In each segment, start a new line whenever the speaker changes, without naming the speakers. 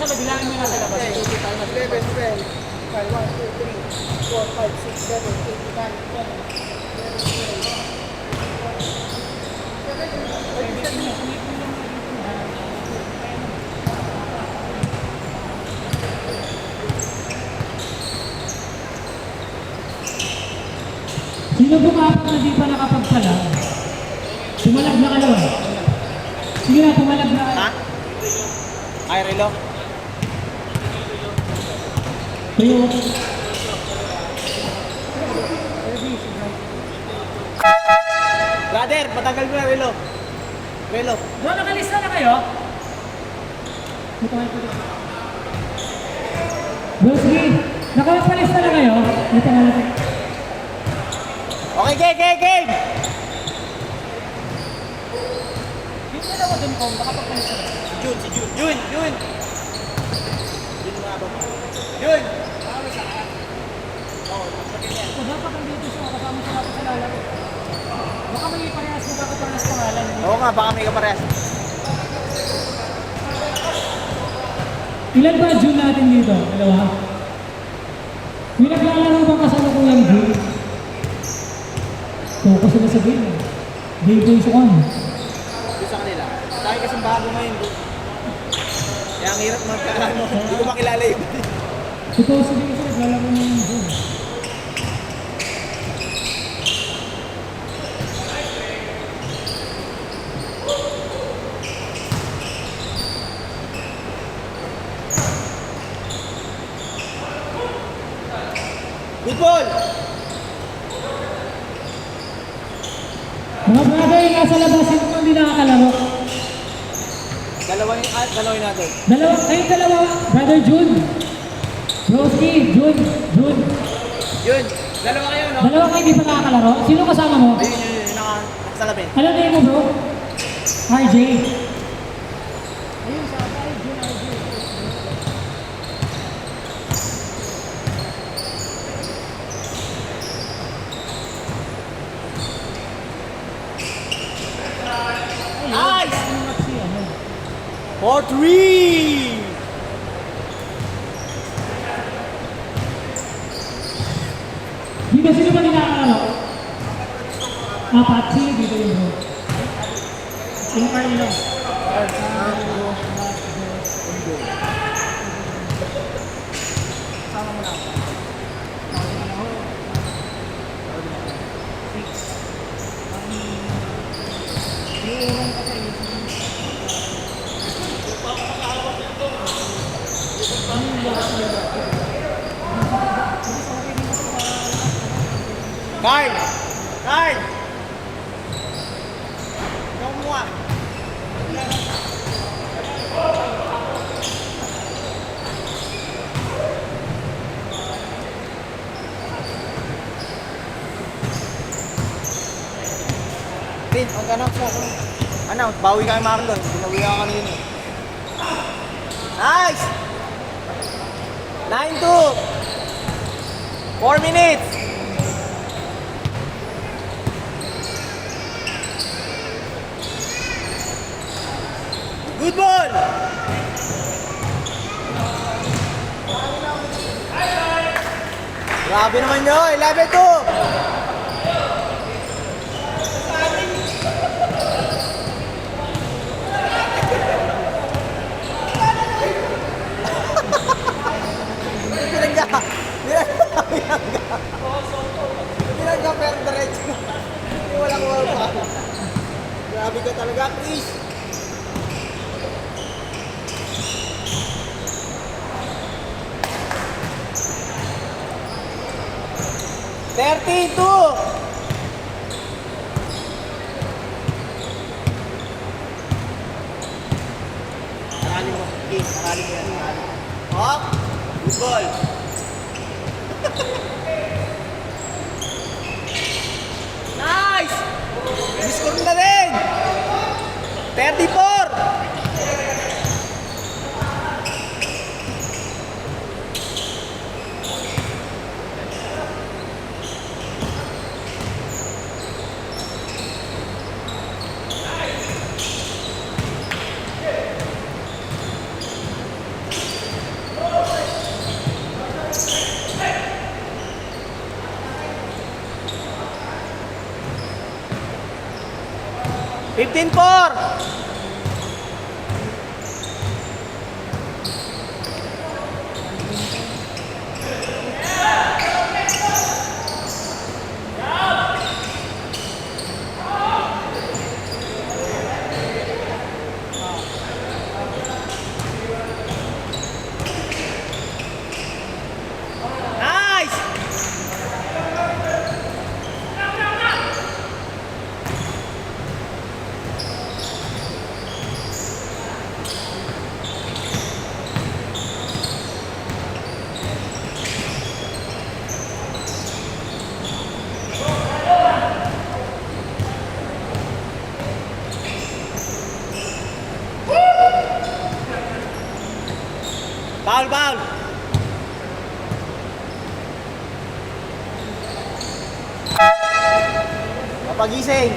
nasa loob, bilangin mo yung nasa labas.
11, 12, 1, 2, 3, 4, 5, 6, 7, 8, 9, 10.
Sino bumabot na di pa nakapagpala? Pumalag na kayo. Sige na, pumalag na kayo.
Ha? Ay, Relo?
Kayo.
Brother, patanggal mo na, Relo. Relo.
Doon, nakalista na kayo? Bossy, nakapalista na kayo? Ito nga natin.
Okay, game!
Yung dalawa doon ko, nakapagpalista na.
Si Jun! Jun nga ba? Jun!
Kung dapat kang dito siya, kasama siya natin sa lalaro. Baka may parehas mo kakaparehas pangalan.
Oo nga, baka may kaparehas.
Ilan ba June natin dito? Dalawa? May naglalaro bang kasama ko yung June? Focus sila sa game. Game ko yung sukan.
Doon sa kanila. Tayo kasing bago ngayon. Kaya ang hirap magkalano. Hindi ko makilala yun.
Supposedly kasi naglalaro mo yung June.
Good ball!
Mga brother, nasa labas yung mga hindi nakakalaro.
Dalawa yung natin.
Dalawa, kayong dalawa, brother June. Broski, June.
Yun! Dalawa kayo, no?
Dalawa kayo hindi pa nakakalaro. Sino kasama mo?
Ayun, nakasalabin.
Ano name mo bro? RJ.
Nice! 4-3!
Dito sino ba hindi nakakalaro? Apat. Sino dito yung bro? Sino kayo lang?
Card! Ikaw mo ah. Tin, mag-announce mo. Announce, bawi kami Marlon. Binawi ka kanina. Nice! 9-2! 4 minutes! Good ball! Grabe naman nyo, 11-2! Pinagka pero diretso. Walang wala. Grabe ka talaga, Chris. $32! Aralin mo. Okay, aralin mo yan. Hop! Good ball! Nice! Score na rin! 34! 15-4. Nice! Foul, foul! Papagising!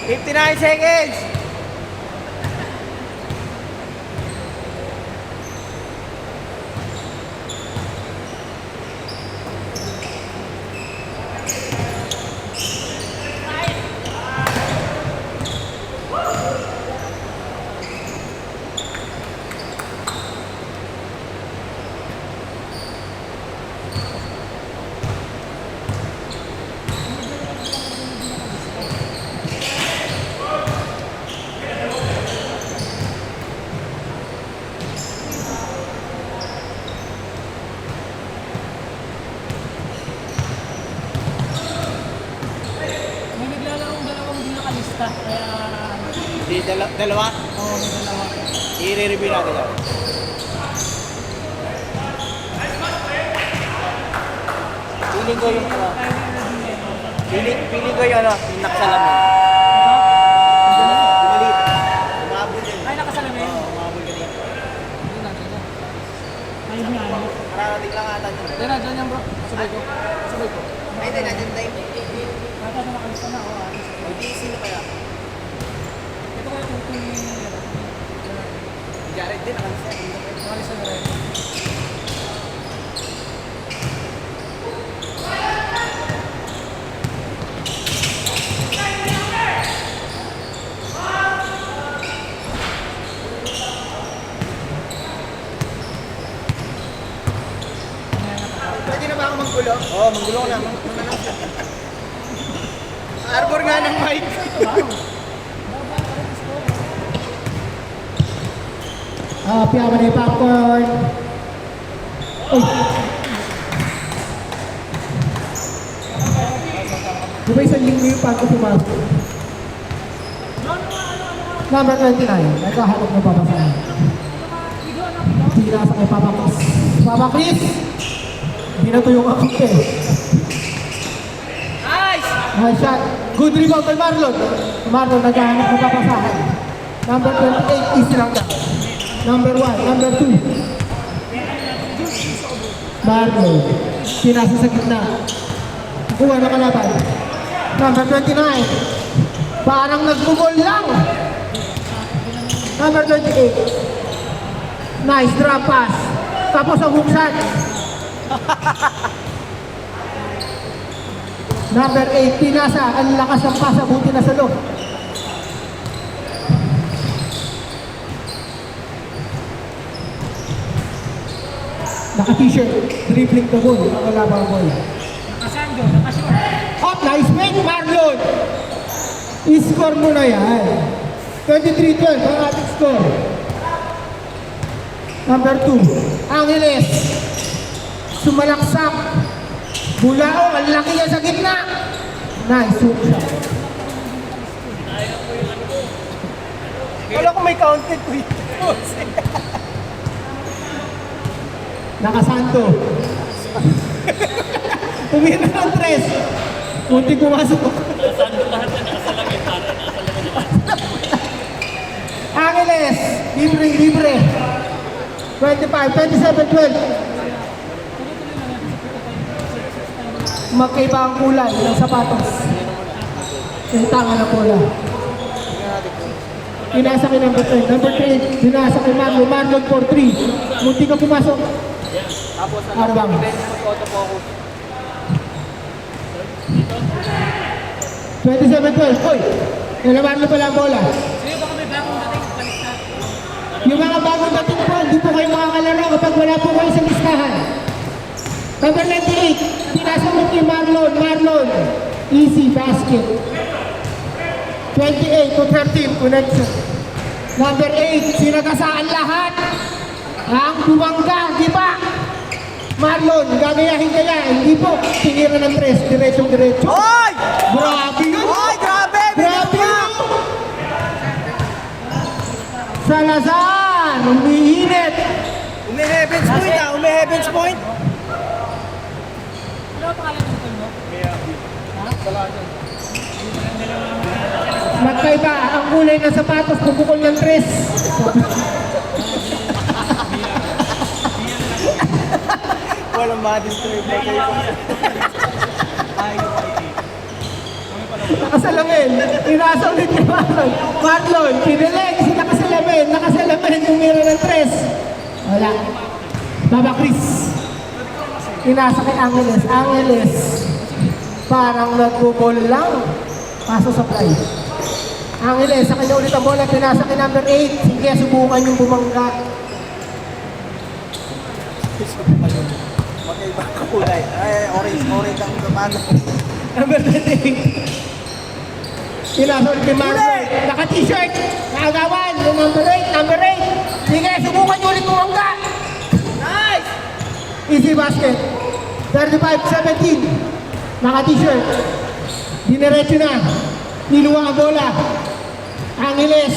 "59 seconds!"
May naglalaro dalawang hindi nakalista. Kaya,
Di dalawa?
may dalawa.
I-review natin yan. Feeling ko yung ano. Feeling ko yung ano, yung nakasalamin. Maliit. Umabol yun.
Ay, nakasalamin?
Oo, umabol yun.
Ay, nga.
Kararating lang ata yun.
Dyan yan bro. Sabay ko.
Ay, hindi, nandiyan tayo.
Kata na nakalista na. Oh, alis.
Hindi, sino kaya?
Ito ko yung tutoy.
Jared din, nakalisa.
Nakalista na rin.
Pwede na ba ako manggulo?
Oo, manggulo ko na.
Arbor nga ng mic.
Piyaman na yung popcorn. Uy! Di ba isang linggo yung pag pumasok? Number 29. Nagkahanap ng Papa Sam. Tira sa kay Papa Chris. Papa Chris! Hindi na to yung akong eh.
Nice!
Nice shot. Good rebound kay Marlon. Marlon naghahanap ng papasahan. Number 28, easy lang na. Number 1, number 2. Marlon. Pinasa sa gitna. Kuha na kalaban. Number 29. Parang nag-goal lang. Number 28. Nice drop pass. Tapos ang hook shot. Number 8, pinasa. Ang lakas ng pasa, buti na sa loob. Naka-t-shirt, dribbling the ball, ang kalabang ball. Nakasando, nakashoot. Hop, nice make, Marlon! I-score mo na yan. 23-12, ang ating score. Number 2, Angeles. Sumalaksak. Bulao, ang laki niya sa gitna. Nice hook shot.
Wala ko may counted ko yun.
Nakasanto. Tumira ng 3. Muntik pumasok. Angeles, libre. 25, 27, 12. Magkaiba ang kulay ng sapatos. Yung tanga na pula. Pinasa kay number 10. Number 10, pinasa kay Marlon. Marlon for 3. Muntik ka pumasok.
Tapos,
Arbang.
mag-autofocus.
27-12. Hoy! Nalaman mo pala ang bola. Yung mga bagong dating po, hindi po kayo makakalaro kapag wala po kayo sa listahan. Number 98, pinasa mo kay Marlon. Marlon, easy basket. 28 to 13, connection. Number 8, sinagasaan lahat. Ang bumangga, di ba? Marlon, gagayahin kaya. Hindi po, tinira ng tres, diretso.
Hoy!
Grabe yun!
Hoy, grabe!
Grabe yun! Salazar, umiinit.
Umi-heavens point ah, umi-heavens point.
Magkaiba ang kulay ng sapatos, bubukol ng tres.
Walang ma-destroy ba kayo?
Nakasalamin, inasa ulit ni Marlon. Marlon, pinilig, si nakasalamin, umira ng tres. Wala. Baba Chris. Inasa kay Angeles. Parang nagbubol lang. Paso sa fly. Angeles, sa kanya ulit ang bola, pinasa kay number 8. Sige, subukan yung bumangga.
Magkaiba ang kulay. Ay, orange ang gamano.
Number 28. Pinasa ulit kay Marlon. Naka-t-shirt. Nakagawan. Yung number 8. Sige, subukan nyo ulit bumangga.
Nice!
Easy basket. 35-17. Naka-t-shirt. Dinerecho na. Niluwa ang bola. Angeles.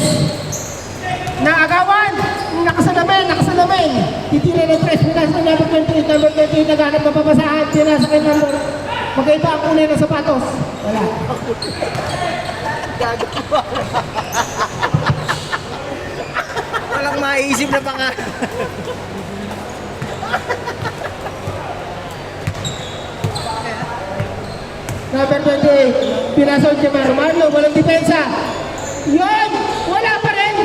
Naagawan. Nakasalamin. Titira ng press. Pinasa ng number 28. Number 28 naghanap ng papasahan. Pinasa kay number. Magkaiba ang kulay ng sapatos. Wala.
Gagawa. Walang maiisip na panga.
Number 28. Pinasa kay Marlon. Walang depensa. Yun! Wala pa rin!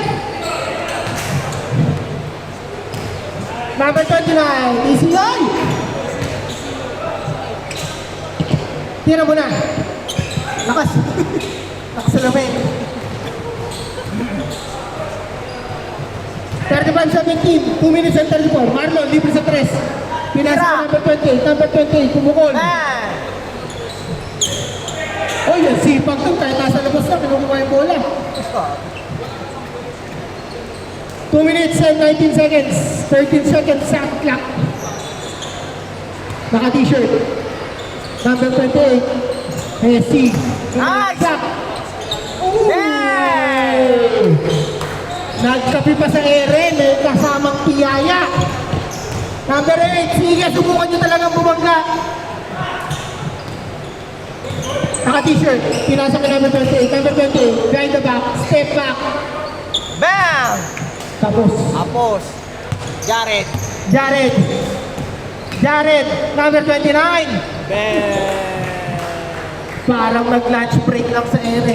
Number 29. Easy yun! Tira mo na. Lakas. Nakasalamin. 35-17. 2 minutes and 34. Marlon, libre sa 3. Pinasa ko number 28. Number 28. Pumukol. Oh, yan. Sipag to. Kahit nasa labas na, pinukuha yung bola. 2 minutes and 19 seconds. 13 seconds sa clock. Naka-t-shirt. Number 28. Messi.
Nice!
Yay! Nagkapi pa sa ere. May kasamang tiyaya. Number 8. Sige, subukan nyo talagang bumangga. Naka-t-shirt. Pinasa ka number 28. Number 28. Behind the back. Step back.
Bam!
Tapos.
Jared.
Jared. Number 29.
Bam!
Parang nag-lunch break lang sa ere.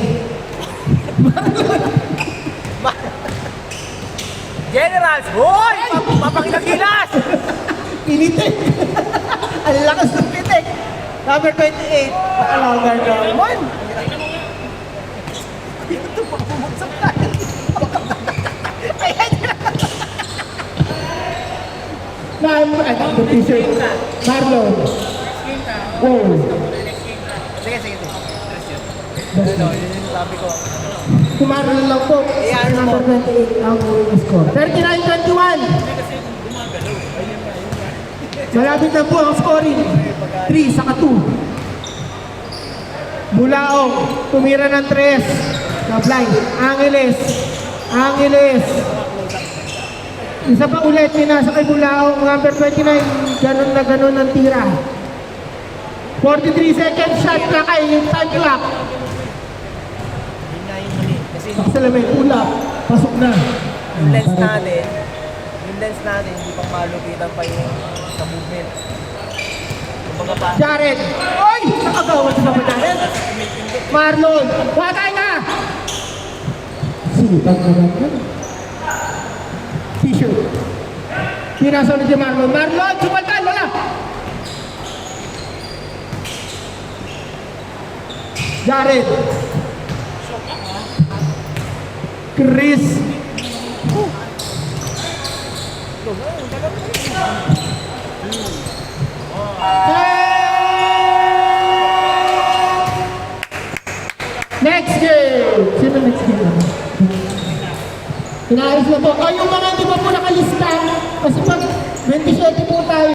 Generals! Hoy! Papakinagilas!
Pinitik. Ang lakas ng pitik. Number 28. Pakalagar naman.
Ito pa bumagsak tayo.
Number t-shirt. Marlon. Oh.
Sige. Ano, yun yung sabi ko.
Si Marlon lang po.
Ayan mo.
Number 28 ang score. 39-21. Malapit na po ang scoring. 3 saka 2. Bulaong. Tumira ng 3. Na-blind. Angeles. Isa pa ulit. Pinasa kay Bulaong. Number 29. Ganon na ganon ang tira. 43 seconds shot na kayo yung time clock.
Yun nga yung mali. Kasi
Salamin, ula. Pasok na.
yung lens natin, hindi pang malupitan pa yung sa movement. Yung mga pa,
Jared. Oy! Nakagawa sa ba Jared? Marlon. Watay na! Sitag naman yan. T-shirt. Pinasunod si Marlon. Marlon! Sumaltan! Wala! Jared. Chris. Next game! Sino next game na? Inaayos na po. O yung mga hindi pa po nakalista, kasi pag 27 po tayo.